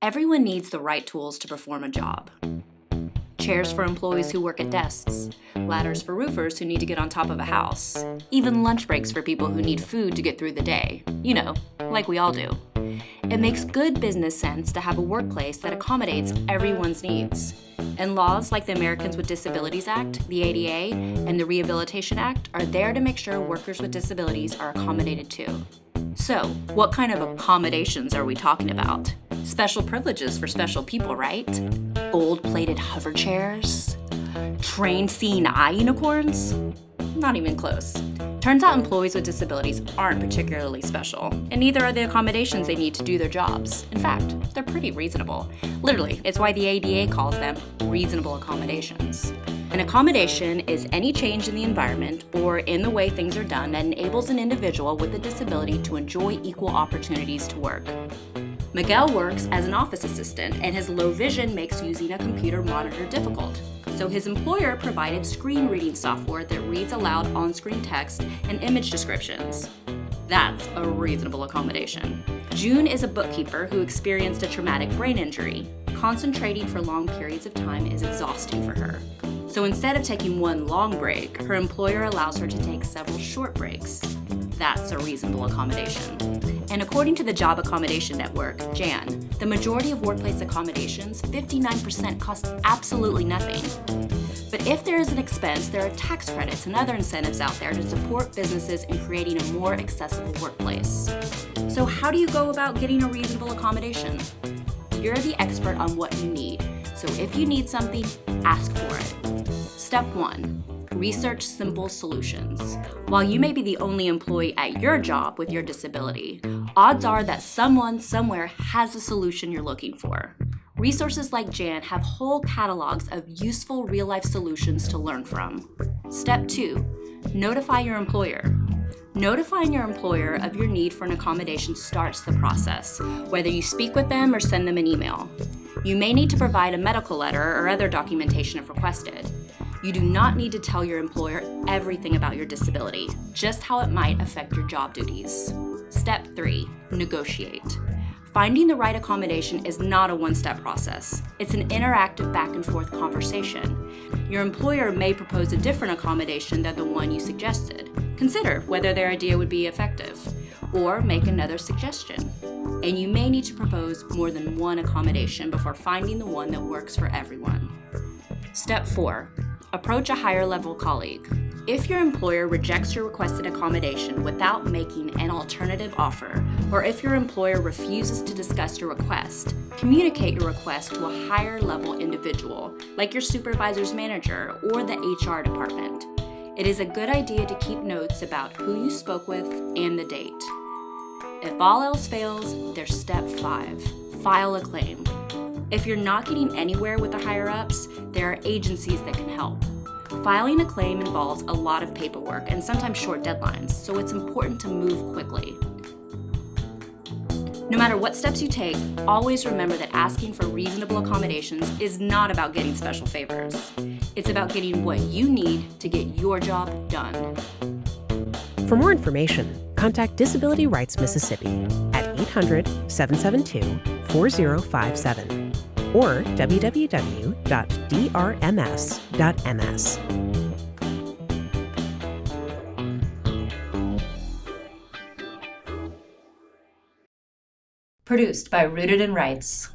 Everyone needs the right tools to perform a job. Chairs for employees who work at desks, ladders for roofers who need to get on top of a house, even lunch breaks for people who need food to get through the day. You know, like we all do. It makes good business sense to have a workplace that accommodates everyone's needs. And laws like the Americans with Disabilities Act, the ADA, and the Rehabilitation Act are there to make sure workers with disabilities are accommodated too. So, what kind of accommodations are we talking about? Special privileges for special people, right? Gold-plated hover chairs? Trained seeing eye unicorns? Not even close. Turns out employees with disabilities aren't particularly special, and neither are the accommodations they need to do their jobs. In fact, they're pretty reasonable. Literally, it's why the ADA calls them reasonable accommodations. An accommodation is any change in the environment or in the way things are done that enables an individual with a disability to enjoy equal opportunities to work. Miguel works as an office assistant, and his low vision makes using a computer monitor difficult. So his employer provided screen reading software that reads aloud on-screen text and image descriptions. That's a reasonable accommodation. June is a bookkeeper who experienced a traumatic brain injury. Concentrating for long periods of time is exhausting for her. So instead of taking one long break, her employer allows her to take several short breaks. That's a reasonable accommodation. And according to the Job Accommodation Network, JAN, the majority of workplace accommodations, 59%, cost absolutely nothing. But if there is an expense, there are tax credits and other incentives out there to support businesses in creating a more accessible workplace. So how do you go about getting a reasonable accommodation? You're the expert on what you need. So if you need something, ask for it. Step 1. Research simple solutions. While you may be the only employee at your job with your disability, odds are that someone somewhere has a solution you're looking for. Resources like JAN have whole catalogs of useful real-life solutions to learn from. Step 2. Notify your employer. Notifying your employer of your need for an accommodation starts the process, whether you speak with them or send them an email. You may need to provide a medical letter or other documentation if requested. You do not need to tell your employer everything about your disability, just how it might affect your job duties. Step 3. Negotiate. Finding the right accommodation is not a one-step process. It's an interactive back-and-forth conversation. Your employer may propose a different accommodation than the one you suggested. Consider whether their idea would be effective, or make another suggestion. And you may need to propose more than one accommodation before finding the one that works for everyone. Step 4. Approach a higher-level colleague. If your employer rejects your requested accommodation without making an alternative offer, or if your employer refuses to discuss your request, communicate your request to a higher-level individual, like your supervisor's manager or the HR department. It is a good idea to keep notes about who you spoke with and the date. If all else fails, there's step 5. File a claim. If you're not getting anywhere with the higher-ups, there are agencies that can help. Filing a claim involves a lot of paperwork and sometimes short deadlines, so it's important to move quickly. No matter what steps you take, always remember that asking for reasonable accommodations is not about getting special favors. It's about getting what you need to get your job done. For more information, contact Disability Rights Mississippi at 800-772-4057 or www.drms.ms. Produced by Rooted in Rights.